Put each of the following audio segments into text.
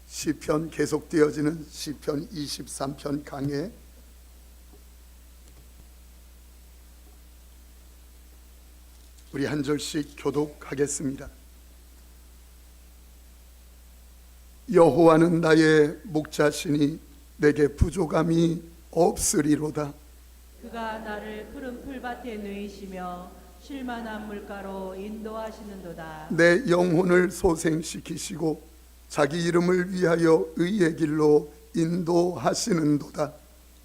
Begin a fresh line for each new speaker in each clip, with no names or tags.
시편 계속되어지는 시편 23편 강해 우리 한 절씩 교독하겠습니다. 여호와는 나의 목자시니 내게 부족함이 없으리로다.
그가 나를 푸른 풀밭에 누이시며 쉴만한 물가로 인도하시는도다.
내 영혼을 소생시키시고 자기 이름을 위하여 의의 길로 인도하시는도다.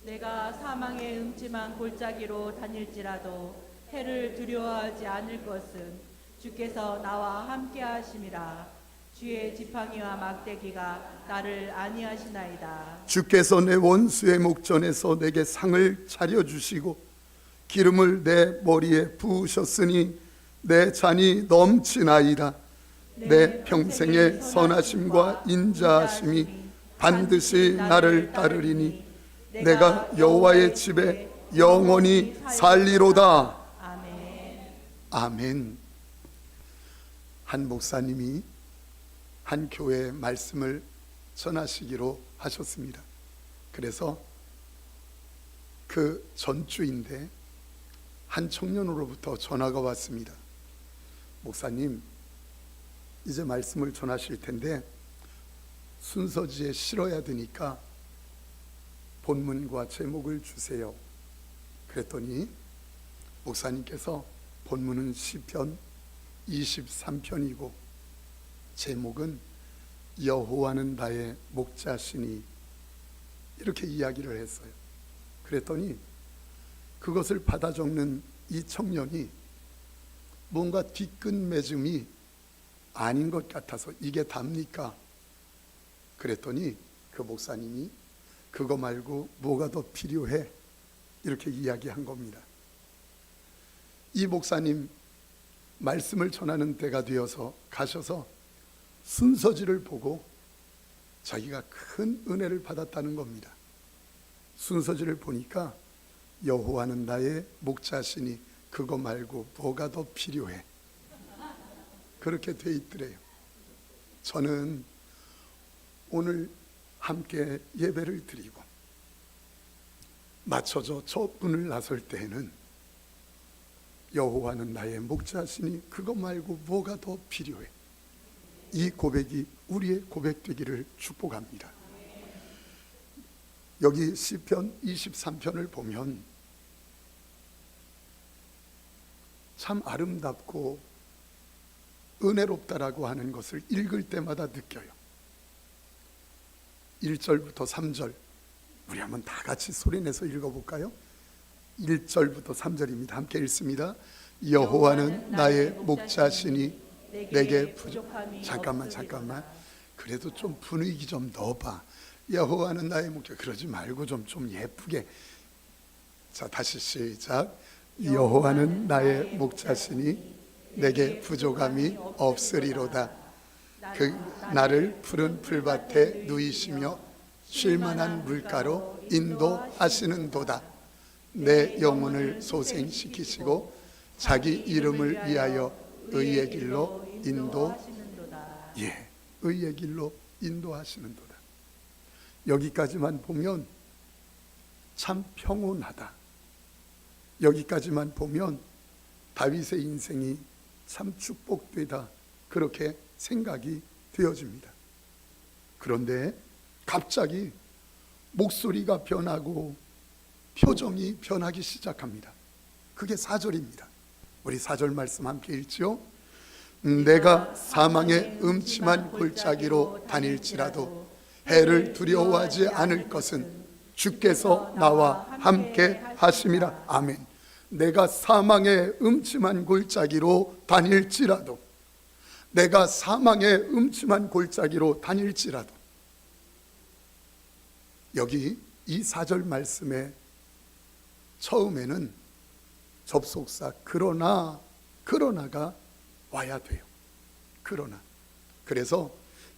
내가 사망의 음침한 골짜기로 다닐지라도 해를 두려워하지 않을 것은 주께서 나와 함께 하심이라. 주의 지팡이와 막대기가 나를 안위하시나이다.
주께서 내 원수의 목전에서 내게 상을 차려주시고 기름을 내 머리에 부으셨으니 내 잔이 넘치나이다. 내 평생의 선하심과 인자하심이 반드시 나를 따르리니 내가 여호와의 집에 영원히 살리로다.
아멘.
아멘. 한 목사님이 한 교회의 말씀을 전하시기로 하셨습니다. 그래서 그 전주인데 한 청년으로부터 전화가 왔습니다. 목사님, 이제 말씀을 전하실 텐데 순서지에 실어야 되니까 본문과 제목을 주세요. 그랬더니 목사님께서 본문은 시편 23편이고 제목은 여호와는 나의 목자시니 이렇게 이야기를 했어요. 그랬더니 그것을 받아 적는 이 청년이 뭔가 뒤끝맺음이 아닌 것 같아서 이게 답니까? 그랬더니 그 목사님이 그거 말고 뭐가 더 필요해? 이렇게 이야기한 겁니다. 이 목사님 말씀을 전하는 때가 되어서 가셔서 순서지를 보고 자기가 큰 은혜를 받았다는 겁니다. 순서지를 보니까 여호와는 나의 목자시니 그거 말고 뭐가 더 필요해? 그렇게 돼 있더래요. 저는 오늘 함께 예배를 드리고 맞춰져 저 문을 나설 때에는 여호와는 나의 목자시니 그거 말고 뭐가 더 필요해? 이 고백이 우리의 고백 되기를 축복합니다. 여기 시편 23편을 보면 참 아름답고 은혜롭다라고 하는 것을 읽을 때마다 느껴요. 1절부터 3절 우리 한번 다 같이 소리내서 읽어볼까요? 1절부터 3절입니다. 함께 읽습니다. 여호와는 나의 목자시니 내게 부족함이 잠깐만 그래도 좀 분위기 좀 넣어봐. 여호와는 나의 목자. 그러지 말고 좀 예쁘게. 자, 다시 시작. 여호와는 나의 목자시니 내게 부족함이 없으리로다. 그 나를 푸른 풀밭에 누이시며 쉴만한 물가로 인도하시는도다. 내 영혼을 소생시키시고 자기 이름을 위하여 의의 길로 인도하시는도다. 의의 길로 인도하시는도다. 여기까지만 보면 참 평온하다. 여기까지만 보면 다윗의 인생이 참 축복되다. 그렇게 생각이 되어집니다. 그런데 갑자기 목소리가 변하고 표정이 변하기 시작합니다. 그게 4절입니다. 우리 4절 말씀 함께 읽죠. 내가 사망의 음침한 골짜기로 다닐지라도 해를 두려워하지 않을 것은 주께서 나와 함께 하심이라. 아멘. 내가 사망의 음침한 골짜기로 다닐지라도, 내가 사망의 음침한 골짜기로 다닐지라도. 여기 이 4절 말씀의 처음에는 접속사 그러나가 와야 돼요. 그러나. 그래서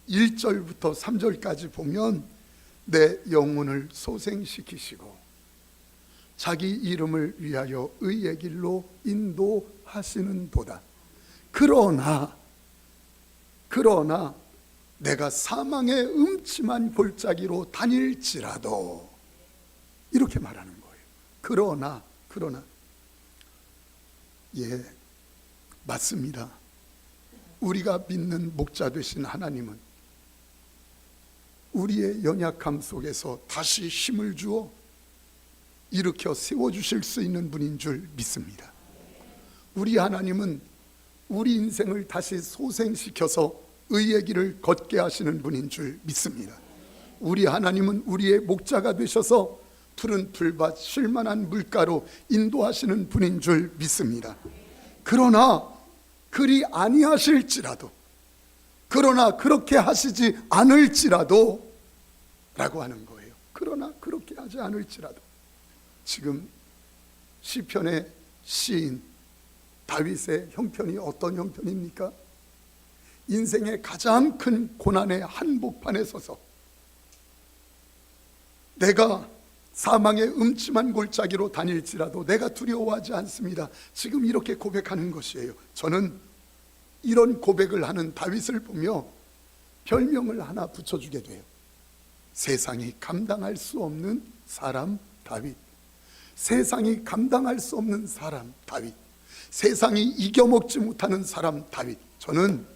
1절부터 3절까지 보면 내 영혼을 소생시키시고 자기 이름을 위하여 의의 길로 인도하시는 도다. 그러나 내가 사망의 음침한 골짜기로 다닐지라도, 이렇게 말하는 거예요. 그러나 예, 맞습니다. 우리가 믿는 목자 되신 하나님은 우리의 연약함 속에서 다시 힘을 주어 일으켜 세워주실 수 있는 분인 줄 믿습니다. 우리 하나님은 우리 인생을 다시 소생시켜서 의의 길을 걷게 하시는 분인 줄 믿습니다. 우리 하나님은 우리의 목자가 되셔서 푸른 풀밭 쉴만한 물가로 인도하시는 분인 줄 믿습니다. 그러나 그리 아니하실지라도, 그러나 그렇게 하시지 않을지라도 라고 하는 거예요. 그러나 그렇게 하지 않을지라도. 지금 시편의 시인 다윗의 형편이 어떤 형편입니까? 인생의 가장 큰 고난의 한복판에 서서 내가 사망의 음침한 골짜기로 다닐지라도 내가 두려워하지 않습니다. 지금 이렇게 고백하는 것이에요. 저는 이런 고백을 하는 다윗을 보며 별명을 하나 붙여주게 돼요. 세상이 감당할 수 없는 사람 다윗. 세상이 감당할 수 없는 사람 다윗. 세상이 이겨먹지 못하는 사람 다윗. 저는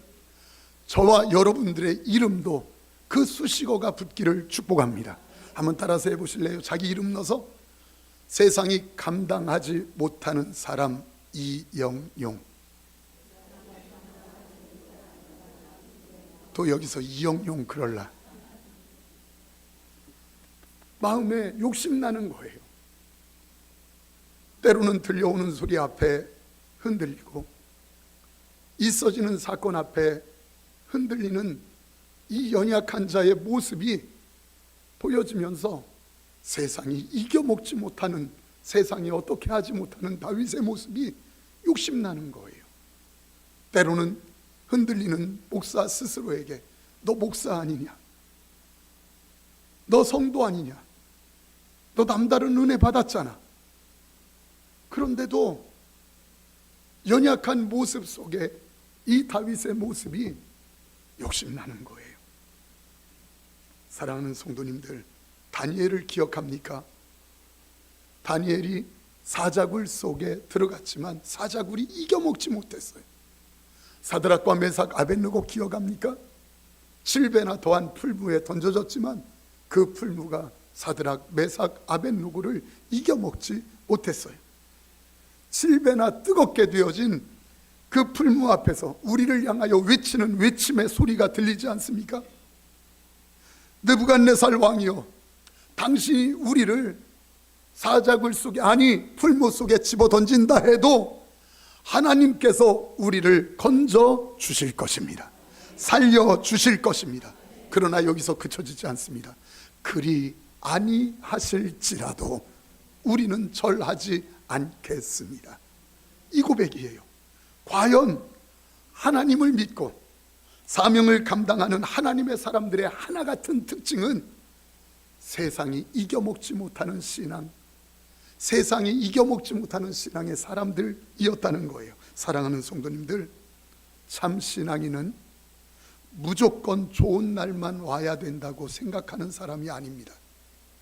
저와 여러분들의 이름도 그 수식어가 붙기를 축복합니다. 한번 따라서 해보실래요? 자기 이름 넣어서 세상이 감당하지 못하는 사람 이영용. 또 여기서 이영용 그럴라. 마음에 욕심나는 거예요. 때로는 들려오는 소리 앞에 흔들리고 있어지는 사건 앞에 흔들리는 이 연약한 자의 모습이 보여지면서 세상이 이겨먹지 못하는, 세상이 어떻게 하지 못하는 다윗의 모습이 욕심나는 거예요. 때로는 흔들리는 목사 스스로에게 너 목사 아니냐? 너 성도 아니냐? 너 남다른 은혜 받았잖아. 그런데도 연약한 모습 속에 이 다윗의 모습이 욕심나는 거예요. 사랑하는 성도님들, 다니엘을 기억합니까? 다니엘이 사자굴 속에 들어갔지만 사자굴이 이겨먹지 못했어요. 사드락과 메삭 아벳느고 기억합니까? 7배나 더한 풀무에 던져졌지만 그 풀무가 사드락 메삭 아벳느고를 이겨먹지 못했어요. 7배나 뜨겁게 되어진 그 풀무 앞에서 우리를 향하여 외치는 외침의 소리가 들리지 않습니까? 느부갓네살 왕이여, 당신이 우리를 사자굴 속에, 아니 풀무 속에 집어 던진다 해도 하나님께서 우리를 건져 주실 것입니다. 살려 주실 것입니다. 그러나 여기서 그쳐지지 않습니다. 그리 아니하실지라도 우리는 절하지 않겠습니다. 이 고백이에요. 과연 하나님을 믿고 사명을 감당하는 하나님의 사람들의 하나 같은 특징은 세상이 이겨먹지 못하는 신앙, 세상이 이겨먹지 못하는 신앙의 사람들이었다는 거예요. 사랑하는 성도님들, 참 신앙인은 무조건 좋은 날만 와야 된다고 생각하는 사람이 아닙니다.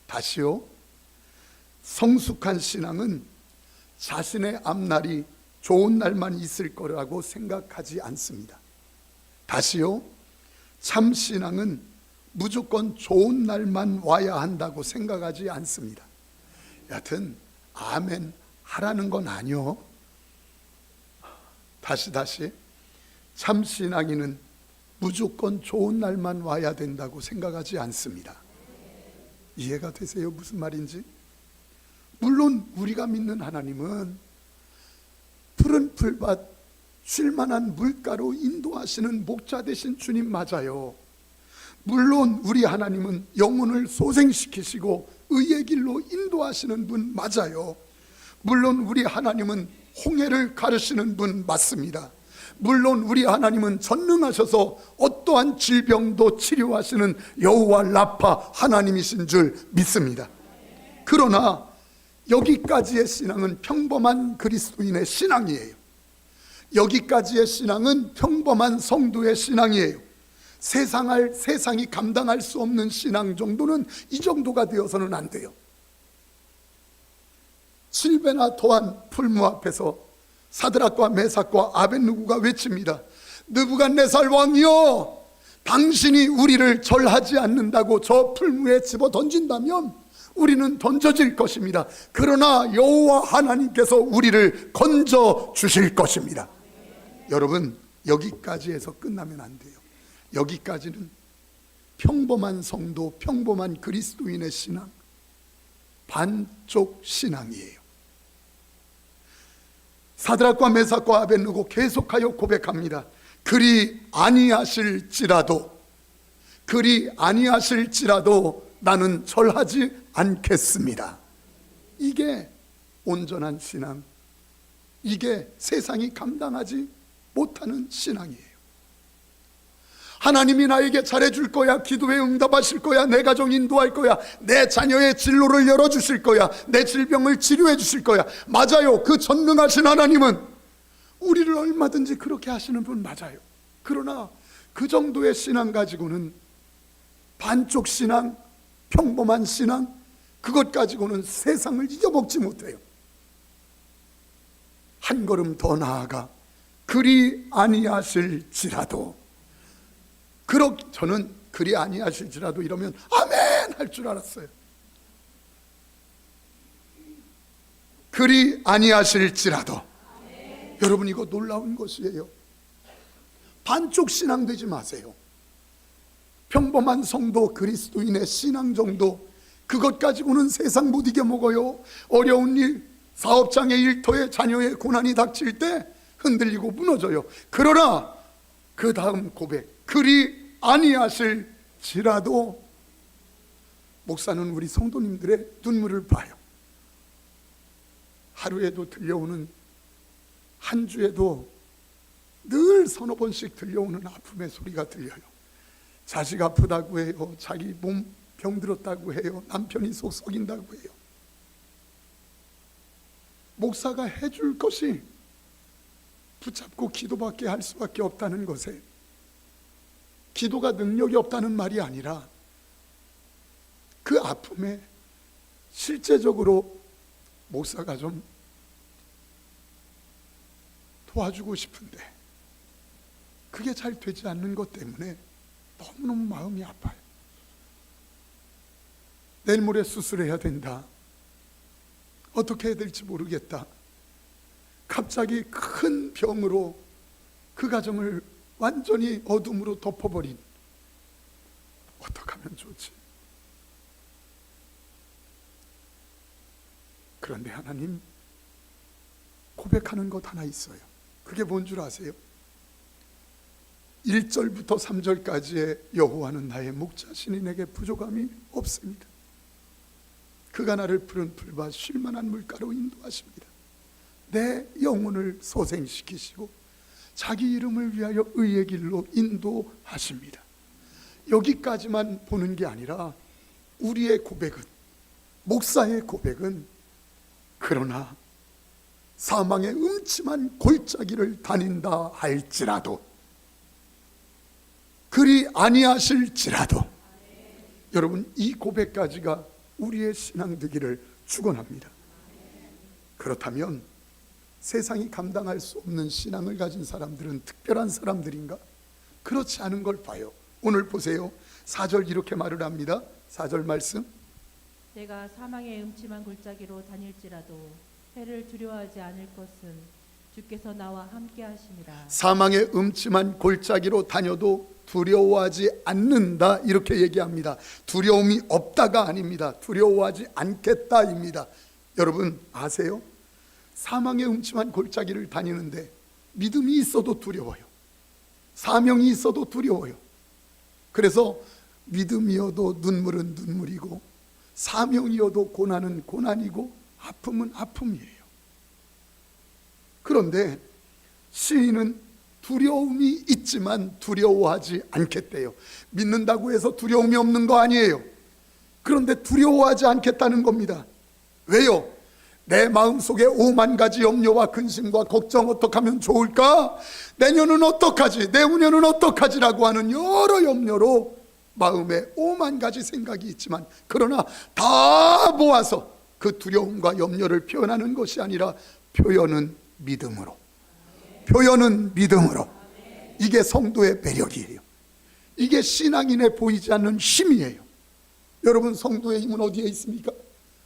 다시요, 성숙한 신앙은 자신의 앞날이 좋은 날만 있을 거라고 생각하지 않습니다. 다시요, 참 신앙은 무조건 좋은 날만 와야 한다고 생각하지 않습니다. 여하튼 아멘 하라는 건 아니요. 다시 참 신앙인은 무조건 좋은 날만 와야 된다고 생각하지 않습니다. 이해가 되세요? 무슨 말인지? 물론 우리가 믿는 하나님은 푸른 풀밭 쉴만한 물가로 인도하시는 목자 되신 주님 맞아요. 물론 우리 하나님은 영혼을 소생시키시고 의의 길로 인도하시는 분 맞아요. 물론 우리 하나님은 홍해를 가르시는 분 맞습니다. 물론 우리 하나님은 전능하셔서 어떠한 질병도 치료하시는 여호와 라파 하나님이신 줄 믿습니다. 그러나 여기까지의 신앙은 평범한 그리스도인의 신앙이에요. 여기까지의 신앙은 평범한 성도의 신앙이에요. 세상이 감당할 수 없는 신앙 정도는 이 정도가 되어서는 안 돼요. 7배나 더한 풀무 앞에서 사드락과 메삭과 아벳느고가 외칩니다. 느부갓네살 왕이여, 당신이 우리를 절하지 않는다고 저 풀무에 집어 던진다면 우리는 던져질 것입니다. 그러나 여호와 하나님께서 우리를 건져 주실 것입니다. 여러분, 여기까지 해서 끝나면 안 돼요. 여기까지는 평범한 성도, 평범한 그리스도인의 신앙, 반쪽 신앙이에요. 사드락과 메삭과 아벳느고 계속하여 고백합니다. 그리 아니하실지라도 나는 절하지 않겠습니다. 이게 온전한 신앙, 이게 세상이 감당하지 못하는 신앙이에요. 하나님이 나에게 잘해줄 거야, 기도에 응답하실 거야, 내 가정 인도할 거야, 내 자녀의 진로를 열어주실 거야, 내 질병을 치료해 주실 거야. 맞아요. 그 전능하신 하나님은 우리를 얼마든지 그렇게 하시는 분 맞아요. 그러나 그 정도의 신앙 가지고는 반쪽 신앙, 평범한 신앙, 그것 가지고는 세상을 이겨먹지 못해요. 한 걸음 더 나아가 그리 아니하실지라도, 저는 그리 아니하실지라도 이러면 아멘 할 줄 알았어요. 그리 아니하실지라도. 여러분, 이거 놀라운 것이에요. 반쪽 신앙 되지 마세요. 평범한 성도, 그리스도인의 신앙 정도, 그것 가지고는 세상 못 이겨먹어요. 어려운 일, 사업장의 일터에 자녀의 고난이 닥칠 때 흔들리고 무너져요. 그러나 그 다음 고백, 그리 아니하실지라도, 목사는 우리 성도님들의 눈물을 봐요. 하루에도 들려오는, 한 주에도 늘 서너 번씩 들려오는 아픔의 소리가 들려요. 자식 아프다고 해요. 자기 몸 병들었다고 해요. 남편이 속 썩인다고 해요. 목사가 해줄 것이 붙잡고 기도밖에 할 수밖에 없다는 것에, 기도가 능력이 없다는 말이 아니라 그 아픔에 실제적으로 목사가 좀 도와주고 싶은데 그게 잘 되지 않는 것 때문에 너무너무 마음이 아파요. 내일 모레 수술해야 된다. 어떻게 해야 될지 모르겠다. 갑자기 큰 병으로 그 가정을 완전히 어둠으로 덮어버린, 어떻게 하면 좋지? 그런데 하나님 고백하는 것 하나 있어요. 그게 뭔 줄 아세요? 1절부터 3절까지의 여호와는 나의 목자시니 내게 부족함이 없습니다. 그가 나를 푸른 풀과 쉴만한 물가로 인도하십니다. 내 영혼을 소생시키시고 자기 이름을 위하여 의의 길로 인도하십니다. 여기까지만 보는 게 아니라 우리의 고백은, 목사의 고백은, 그러나 사망의 음침한 골짜기를 다닌다 할지라도, 그리 아니하실지라도. 여러분, 이 고백까지가 우리의 신앙 되기를 축원합니다. 그렇다면 세상이 감당할 수 없는 신앙을 가진 사람들은 특별한 사람들인가? 그렇지 않은 걸 봐요. 오늘 보세요. 4절 이렇게 말을 합니다. 4절 말씀.
내가 사망의 음침한 골짜기로 다닐지라도 해를 두려워하지 않을 것은 주께서 나와 함께 하심이라.
사망의 음침한 골짜기로 다녀도 두려워하지 않는다, 이렇게 얘기합니다. 두려움이 없다가 아닙니다. 두려워하지 않겠다입니다. 여러분 아세요? 사망의 음침한 골짜기를 다니는데 믿음이 있어도 두려워요. 사명이 있어도 두려워요. 그래서 믿음이어도 눈물은 눈물이고, 사명이어도 고난은 고난이고, 아픔은 아픔이에요. 그런데 시인은 두려움이 있지만 두려워하지 않겠대요. 믿는다고 해서 두려움이 없는 거 아니에요. 그런데 두려워하지 않겠다는 겁니다. 왜요? 내 마음속에 5만 가지 염려와 근심과 걱정, 어떻게 하면 좋을까? 내년은 어떡하지? 내후년은 어떡하지라고 하는 여러 염려로 마음에 5만 가지 생각이 있지만, 그러나 다 모아서 그 두려움과 염려를 표현하는 것이 아니라 표현은 믿음으로, 표현은 믿음으로. 이게 성도의 매력이에요. 이게 신앙인에 보이지 않는 힘이에요. 여러분, 성도의 힘은 어디에 있습니까?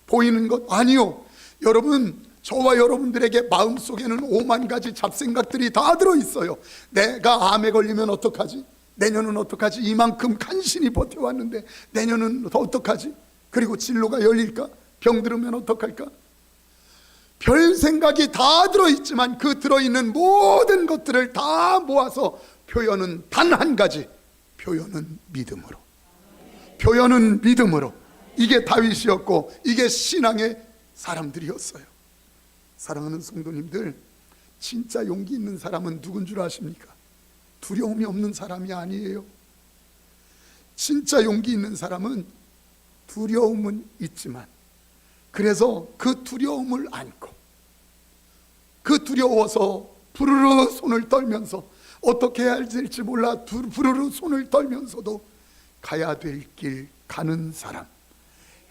보이는 것? 아니요. 여러분, 저와 여러분들에게 마음속에는 5만 가지 잡생각들이 다 들어있어요. 내가 암에 걸리면 어떡하지? 내년은 어떡하지? 이만큼 간신히 버텨왔는데 내년은 어떡하지? 그리고 진로가 열릴까? 병들으면 어떡할까? 별 생각이 다 들어있지만 그 들어있는 모든 것들을 다 모아서 표현은 단 한 가지, 표현은 믿음으로. 표현은 믿음으로. 이게 다윗이었고 이게 신앙의 사람들이었어요. 사랑하는 성도님들, 진짜 용기 있는 사람은 누군 줄 아십니까? 두려움이 없는 사람이 아니에요. 진짜 용기 있는 사람은 두려움은 있지만, 그래서 그 두려움을 안고, 그 두려워서 부르르 손을 떨면서 어떻게 해야 될지 몰라 부르르 손을 떨면서도 가야 될 길 가는 사람,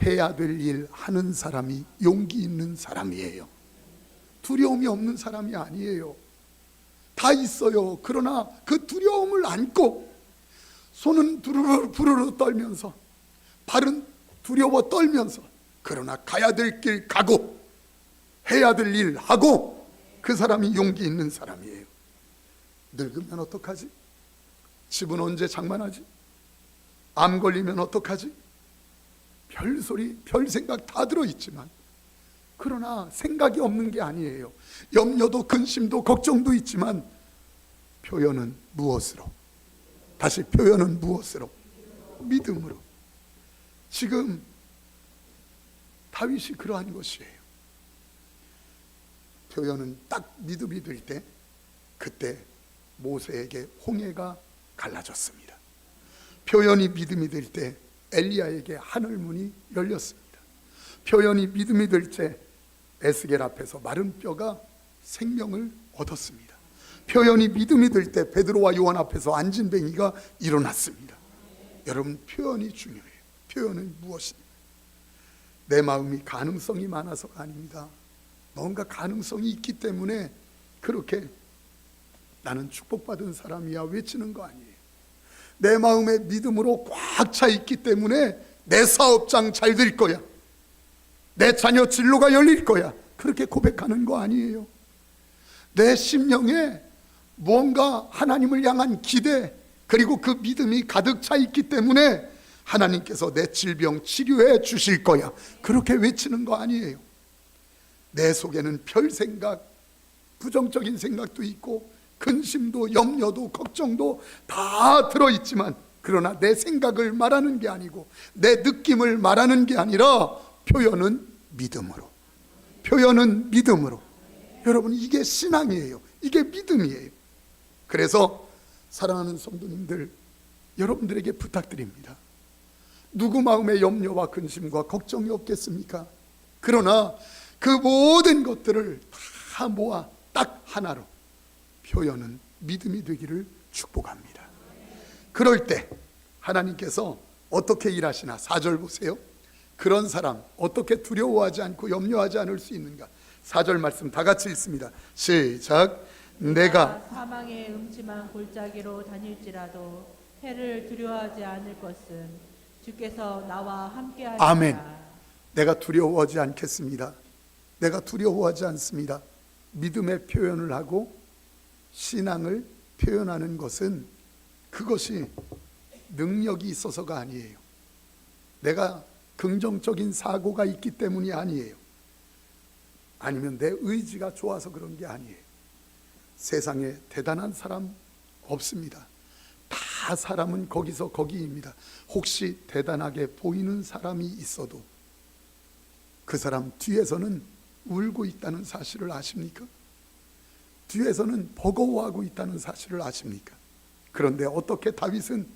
해야 될 일 하는 사람이 용기 있는 사람이에요. 두려움이 없는 사람이 아니에요. 다 있어요. 그러나 그 두려움을 안고 손은 부르르 떨면서, 발은 두려워 떨면서, 그러나 가야 될 길 가고 해야 될 일 하고, 그 사람이 용기 있는 사람이에요. 늙으면 어떡하지? 집은 언제 장만하지? 암 걸리면 어떡하지? 별소리, 별 생각 다 들어있지만, 그러나 생각이 없는 게 아니에요. 염려도 근심도 걱정도 있지만 표현은 무엇으로? 다시, 표현은 무엇으로? 믿음으로. 지금 다윗이 그러한 것이에요. 표현은 딱 믿음이 들 때, 그때 모세에게 홍해가 갈라졌습니다. 표현이 믿음이 될 때 엘리야에게 하늘문이 열렸습니다. 표현이 믿음이 될 때 에스겔 앞에서 마른 뼈가 생명을 얻었습니다. 표현이 믿음이 될 때 베드로와 요한 앞에서 안진뱅이가 일어났습니다. 여러분, 표현이 중요해요. 표현은 무엇입니까? 내 마음이 가능성이 많아서가 아닙니다. 뭔가 가능성이 있기 때문에 그렇게 나는 축복받은 사람이야 외치는 거 아니에요. 내 마음에 믿음으로 꽉 차 있기 때문에 내 사업장 잘 될 거야, 내 자녀 진로가 열릴 거야, 그렇게 고백하는 거 아니에요. 내 심령에 뭔가 하나님을 향한 기대, 그리고 그 믿음이 가득 차 있기 때문에 하나님께서 내 질병 치료해 주실 거야, 그렇게 외치는 거 아니에요. 내 속에는 별 생각, 부정적인 생각도 있고 근심도 염려도 걱정도 다 들어있지만, 그러나 내 생각을 말하는 게 아니고 내 느낌을 말하는 게 아니라 표현은 믿음으로, 표현은 믿음으로. 여러분, 이게 신앙이에요. 이게 믿음이에요. 그래서 사랑하는 성도님들, 여러분들에게 부탁드립니다. 누구 마음에 염려와 근심과 걱정이 없겠습니까? 그러나 그 모든 것들을 다 모아 딱 하나로, 표현은 믿음이 되기를 축복합니다. 그럴 때 하나님께서 어떻게 일하시나? 4절 보세요. 그런 사람 어떻게 두려워하지 않고 염려하지 않을 수 있는가? 4절 말씀 다 같이 읽습니다. 시작. 내가
사망의 음침한 골짜기로 다닐지라도 해를 두려워하지 않을 것은 주께서 나와 함께 하시리라.
아멘. 내가 두려워하지 않겠습니다. 내가 두려워하지 않습니다. 믿음의 표현을 하고 신앙을 표현하는 것은, 그것이 능력이 있어서가 아니에요. 내가 긍정적인 사고가 있기 때문이 아니에요. 아니면 내 의지가 좋아서 그런 게 아니에요. 세상에 대단한 사람 없습니다. 다 사람은 거기서 거기입니다. 혹시 대단하게 보이는 사람이 있어도 그 사람 뒤에서는 울고 있다는 사실을 아십니까? 뒤에서는 버거워하고 있다는 사실을 아십니까? 그런데 어떻게 다윗은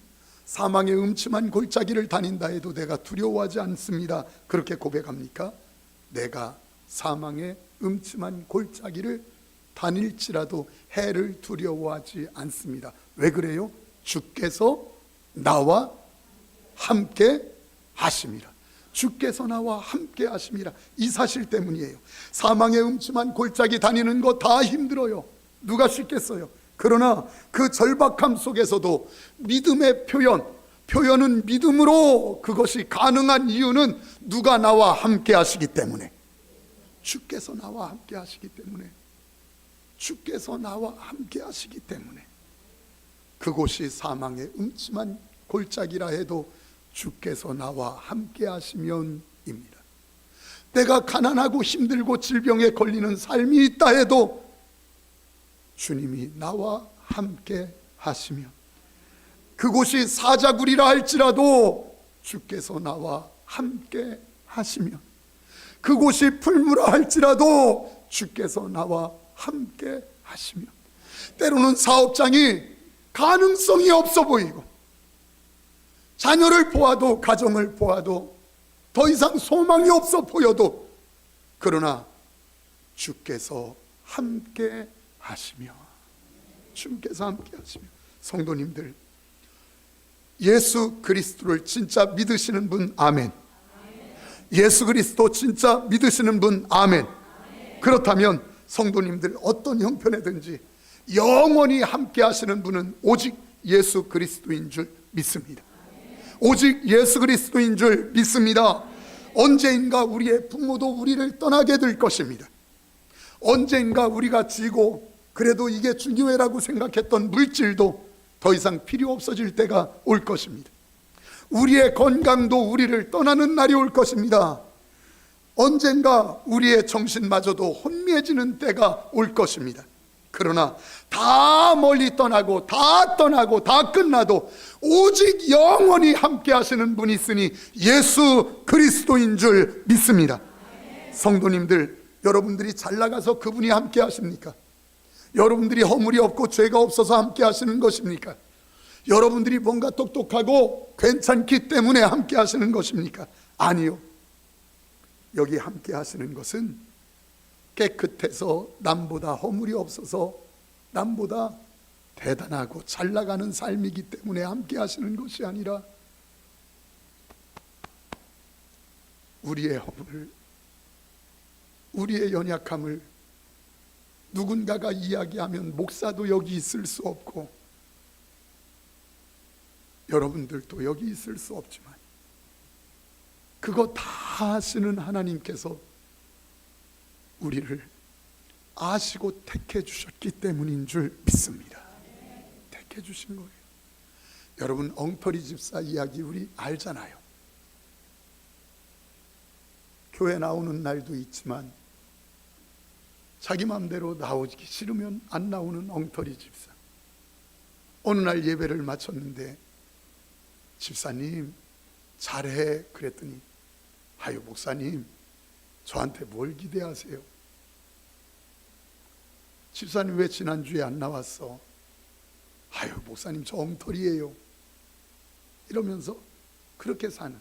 사망의 음침한 골짜기를 다닌다 해도 내가 두려워하지 않습니다, 그렇게 고백합니까? 내가 사망의 음침한 골짜기를 다닐지라도 해를 두려워하지 않습니다. 왜 그래요? 주께서 나와 함께 하심이라. 주께서 나와 함께 하심이라. 이 사실 때문이에요. 사망의 음침한 골짜기 다니는 거 다 힘들어요. 누가 쉽겠어요? 그러나 그 절박함 속에서도 믿음의 표현은 믿음으로 그것이 가능한 이유는 누가 나와 함께 하시기 때문에, 주께서 나와 함께 하시기 때문에, 주께서 나와 함께 하시기 때문에. 그곳이 사망의 음침한 골짜기라 해도 주께서 나와 함께 하시면입니다. 내가 가난하고 힘들고 질병에 걸리는 삶이 있다 해도 주님이 나와 함께 하시면, 그곳이 사자굴이라 할지라도 주께서 나와 함께 하시면, 그곳이 풀무라 할지라도 주께서 나와 함께 하시면, 때로는 사업장이 가능성이 없어 보이고 자녀를 보아도 가정을 보아도 더 이상 소망이 없어 보여도, 그러나 주께서 함께 하시며, 주께서 함께 하시며. 성도님들, 예수 그리스도를 진짜 믿으시는 분 아멘. 예수 그리스도 진짜 믿으시는 분 아멘. 그렇다면 성도님들, 어떤 형편에든지 영원히 함께 하시는 분은 오직 예수 그리스도인 줄 믿습니다. 오직 예수 그리스도인 줄 믿습니다. 언젠가 우리의 부모도 우리를 떠나게 될 것입니다. 언젠가 우리가 쥐고 그래도 이게 중요해라고 생각했던 물질도 더 이상 필요 없어질 때가 올 것입니다. 우리의 건강도 우리를 떠나는 날이 올 것입니다. 언젠가 우리의 정신마저도 혼미해지는 때가 올 것입니다. 그러나 다 멀리 떠나고 다 끝나도 오직 영원히 함께 하시는 분이 있으니 예수 그리스도인 줄 믿습니다. 성도님들, 여러분들이 잘 나가서 그분이 함께 하십니까? 여러분들이 허물이 없고 죄가 없어서 함께 하시는 것입니까? 여러분들이 뭔가 똑똑하고 괜찮기 때문에 함께 하시는 것입니까? 아니요. 여기 함께 하시는 것은 깨끗해서 남보다 허물이 없어서 남보다 대단하고 잘 나가는 삶이기 때문에 함께 하시는 것이 아니라, 우리의 허물, 우리의 연약함을 누군가가 이야기하면 목사도 여기 있을 수 없고 여러분들도 여기 있을 수 없지만, 그거 다 하시는 하나님께서 우리를 아시고 택해 주셨기 때문인 줄 믿습니다. 택해 주신 거예요. 여러분, 엉터리 집사 이야기 우리 알잖아요. 교회 나오는 날도 있지만 자기 마음대로 나오기 싫으면 안 나오는 엉터리 집사. 어느 날 예배를 마쳤는데, 집사님 잘해 그랬더니, 아유 목사님 저한테 뭘 기대하세요? 집사님 왜 지난주에 안 나왔어? 아유 목사님 저 엉터리예요. 이러면서 그렇게 사는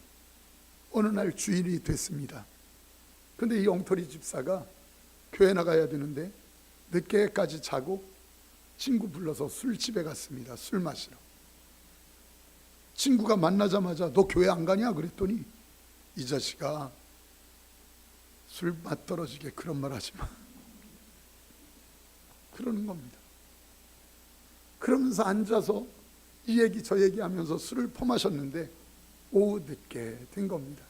어느 날 주일이 됐습니다. 근데 이 엉터리 집사가 교회 나가야 되는데 늦게까지 자고 친구 불러서 술집에 갔습니다. 술 마시러. 친구가 만나자마자 너 교회 안 가냐? 그랬더니, 이 자식아 술 맛 떨어지게 그런 말 하지 마. 그러는 겁니다. 그러면서 앉아서 이 얘기 저 얘기 하면서 술을 퍼마셨는데 오후 늦게 된 겁니다.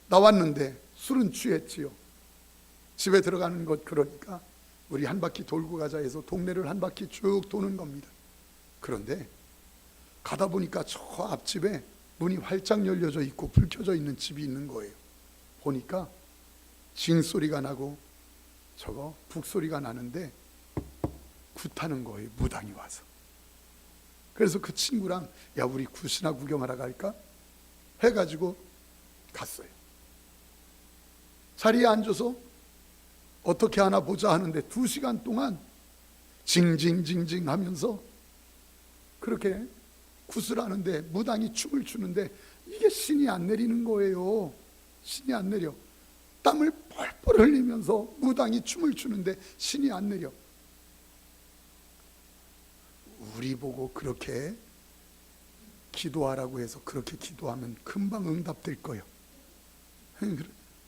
나왔는데 술은 취했지요. 집에 들어가는 것, 그러니까 우리 한 바퀴 돌고 가자 해서 동네를 한 바퀴 쭉 도는 겁니다. 그런데 가다 보니까 저 앞집에 문이 활짝 열려져 있고 불 켜져 있는 집이 있는 거예요. 보니까 징 소리가 나고 저거 북 소리가 나는데 굿하는 거예요. 무당이 와서. 그래서 그 친구랑 야 우리 굿이나 구경하러 갈까? 해가지고 갔어요. 자리에 앉아서 어떻게 하나 보자 하는데 2시간 동안 징징징징 하면서 그렇게 굿을 하는데 무당이 춤을 추는데 이게 신이 안 내리는 거예요. 신이 안 내려. 땀을 뻘뻘 흘리면서 무당이 춤을 추는데 신이 안 내려. 우리 보고 그렇게 기도하라고 해서 그렇게 기도하면 금방 응답될 거예요.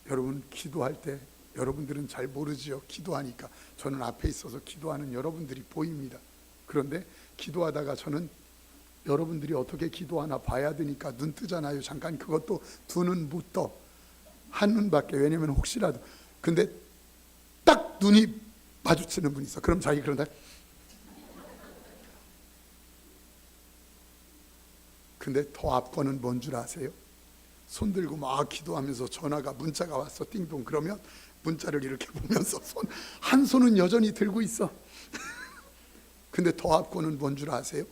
여러분 기도할 때 여러분들은 잘 모르지요. 기도하니까 저는 앞에 있어서 기도하는 여러분들이 보입니다. 그런데 기도하다가 저는 여러분들이 어떻게 기도하나 봐야 되니까 눈 뜨잖아요. 잠깐 그것도 두 눈 못 떠. 한 눈밖에. 왜냐면 혹시라도. 근데 딱 눈이 마주치는 분이 있어. 그럼 자기 그런다. 근데 더 앞거는 뭔 줄 아세요? 손 들고 막 기도하면서 전화가 문자가 왔어. 띵동. 그러면 문자를 이렇게 보면서 한 손은 여전히 들고 있어. 근데 더 앞거는 뭔 줄 아세요?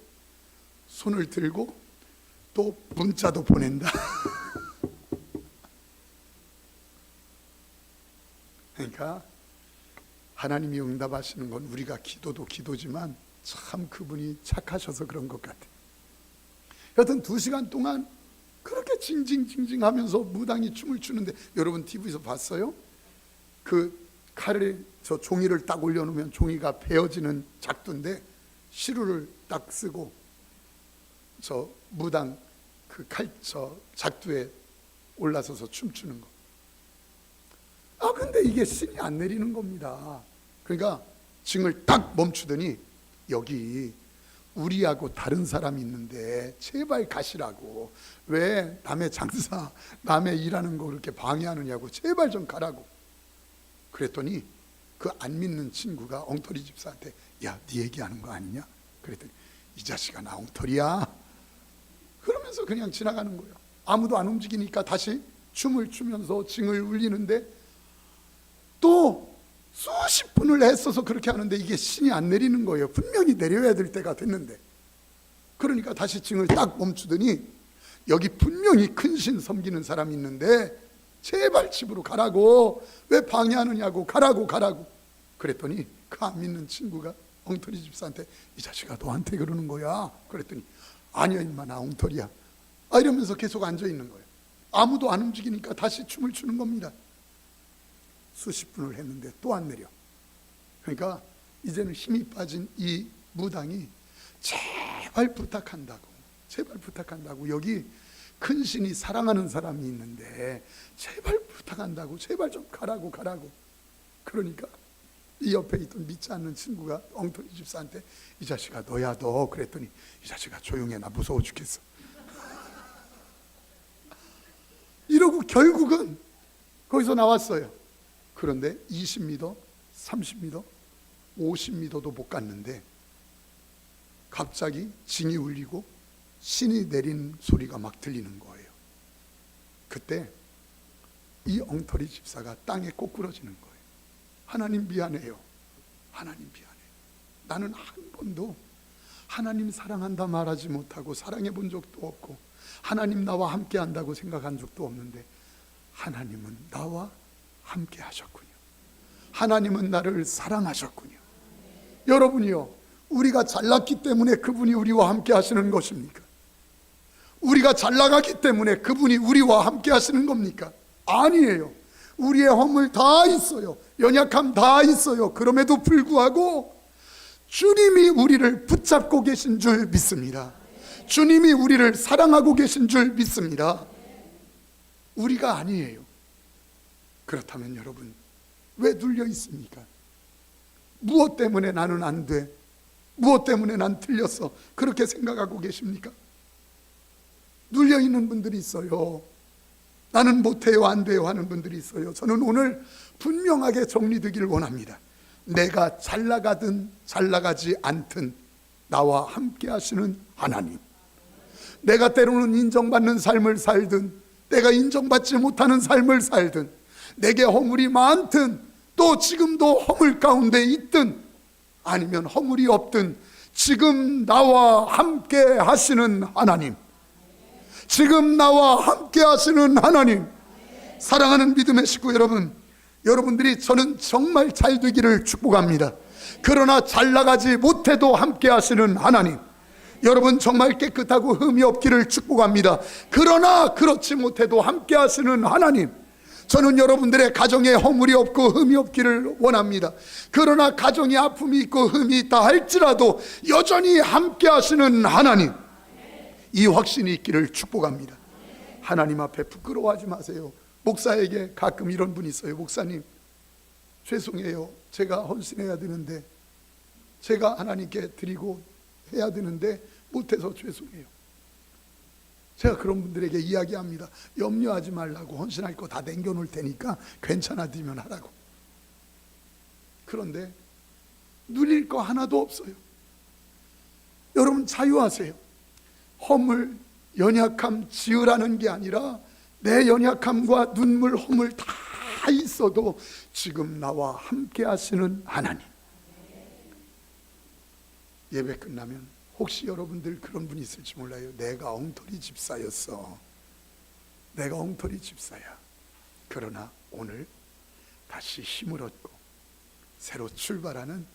손을 들고 또 문자도 보낸다. 그러니까 하나님이 응답하시는 건 우리가 기도도 기도지만 참 그분이 착하셔서 그런 것 같아요. 여튼 2시간 동안 그렇게 징징징징 하면서 무당이 춤을 추는데, 여러분 TV에서 봤어요? 그 칼을, 저 종이를 딱 올려놓으면 종이가 베어지는 작두인데 시루를 딱 쓰고 저 무당 그 칼, 저 작두에 올라서서 춤추는 거. 근데 이게 신이 안 내리는 겁니다. 그러니까 징을 딱 멈추더니 여기 우리하고 다른 사람이 있는데 제발 가시라고. 왜 남의 장사, 남의 일하는 거 그렇게 방해하느냐고. 제발 좀 가라고. 그랬더니 그 안 믿는 친구가 엉터리 집사한테 야, 네 얘기하는 거 아니냐? 그랬더니 이 자식아 나 엉터리야. 그러면서 그냥 지나가는 거예요. 아무도 안 움직이니까 다시 춤을 추면서 징을 울리는데 또 수십 분을 애써서 그렇게 하는데 이게 신이 안 내리는 거예요. 분명히 내려야 될 때가 됐는데. 그러니까 다시 징을 딱 멈추더니 여기 분명히 큰 신 섬기는 사람이 있는데 제발 집으로 가라고. 왜 방해하느냐고. 가라고. 그랬더니 그 안 믿는 친구가 엉터리 집사한테 이 자식아 너한테 그러는 거야. 그랬더니 아니야 임마 나 엉터리야. 이러면서 계속 앉아 있는 거예요. 아무도 안 움직이니까 다시 춤을 추는 겁니다. 수십 분을 했는데 또 안 내려. 그러니까 이제는 힘이 빠진 이 무당이 제발 부탁한다고. 여기 큰 신이 사랑하는 사람이 있는데 제발 부탁한다고. 제발 좀 가라고. 그러니까 이 옆에 있던 믿지 않는 친구가 엉터리 집사한테 이 자식아 너야 너. 그랬더니 이 자식아 조용해 나 무서워 죽겠어. 이러고 결국은 거기서 나왔어요. 그런데 20m, 30m, 50m도 못 갔는데 갑자기 징이 울리고 신이 내린 소리가 막 들리는 거예요. 그때 이 엉터리 집사가 땅에 꼬꾸러지는 거예요. 하나님 미안해요. 나는 한 번도 하나님 사랑한다 말하지 못하고 사랑해 본 적도 없고 하나님 나와 함께 한다고 생각한 적도 없는데 하나님은 나와 함께 하셨군요. 하나님은 나를 사랑하셨군요. 여러분이요, 우리가 잘났기 때문에 그분이 우리와 함께 하시는 것입니까? 우리가 잘 나가기 때문에 그분이 우리와 함께 하시는 겁니까? 아니에요. 우리의 허물 다 있어요. 연약함 다 있어요. 그럼에도 불구하고 주님이 우리를 붙잡고 계신 줄 믿습니다. 주님이 우리를 사랑하고 계신 줄 믿습니다. 우리가 아니에요. 그렇다면 여러분 왜 눌려 있습니까? 무엇 때문에 나는 안 돼? 무엇 때문에 난 틀렸어? 그렇게 생각하고 계십니까? 눌려 있는 분들이 있어요. 나는 못해요, 안 돼요 하는 분들이 있어요. 저는 오늘 분명하게 정리되기를 원합니다. 내가 잘 나가든 잘 나가지 않든 나와 함께 하시는 하나님. 내가 때로는 인정받는 삶을 살든 내가 인정받지 못하는 삶을 살든 내게 허물이 많든 또 지금도 허물 가운데 있든 아니면 허물이 없든 지금 나와 함께 하시는 하나님, 지금 나와 함께 하시는 하나님. 사랑하는 믿음의 식구 여러분, 여러분들이 저는 정말 잘 되기를 축복합니다. 그러나 잘 나가지 못해도 함께 하시는 하나님, 여러분 정말 깨끗하고 흠이 없기를 축복합니다. 그러나 그렇지 못해도 함께 하시는 하나님, 저는 여러분들의 가정에 허물이 없고 흠이 없기를 원합니다. 그러나 가정에 아픔이 있고 흠이 있다 할지라도 여전히 함께 하시는 하나님, 이 확신이 있기를 축복합니다. 하나님 앞에 부끄러워하지 마세요. 목사에게 가끔 이런 분이 있어요. 목사님, 죄송해요. 제가 헌신해야 되는데, 제가 하나님께 드리고 해야 되는데 못해서 죄송해요. 제가 그런 분들에게 이야기합니다. 염려하지 말라고, 헌신할 거 다 남겨놓을 테니까 괜찮아 드리면 하라고. 그런데 누릴 거 하나도 없어요. 여러분 자유하세요. 허물, 연약함 지으라는 게 아니라 내 연약함과 눈물, 허물 다 있어도 지금 나와 함께 하시는 하나님. 예배 끝나면 혹시 여러분들 그런 분이 있을지 몰라요. 내가 엉터리 집사였어. 내가 엉터리 집사야. 그러나 오늘 다시 힘을 얻고 새로 출발하는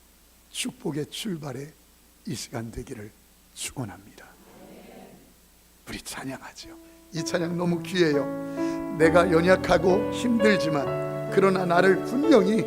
축복의 출발의 이 시간 되기를 축원합니다. 우리 찬양하죠. 이 찬양 너무 귀해요. 내가 연약하고 힘들지만 그러나 나를 분명히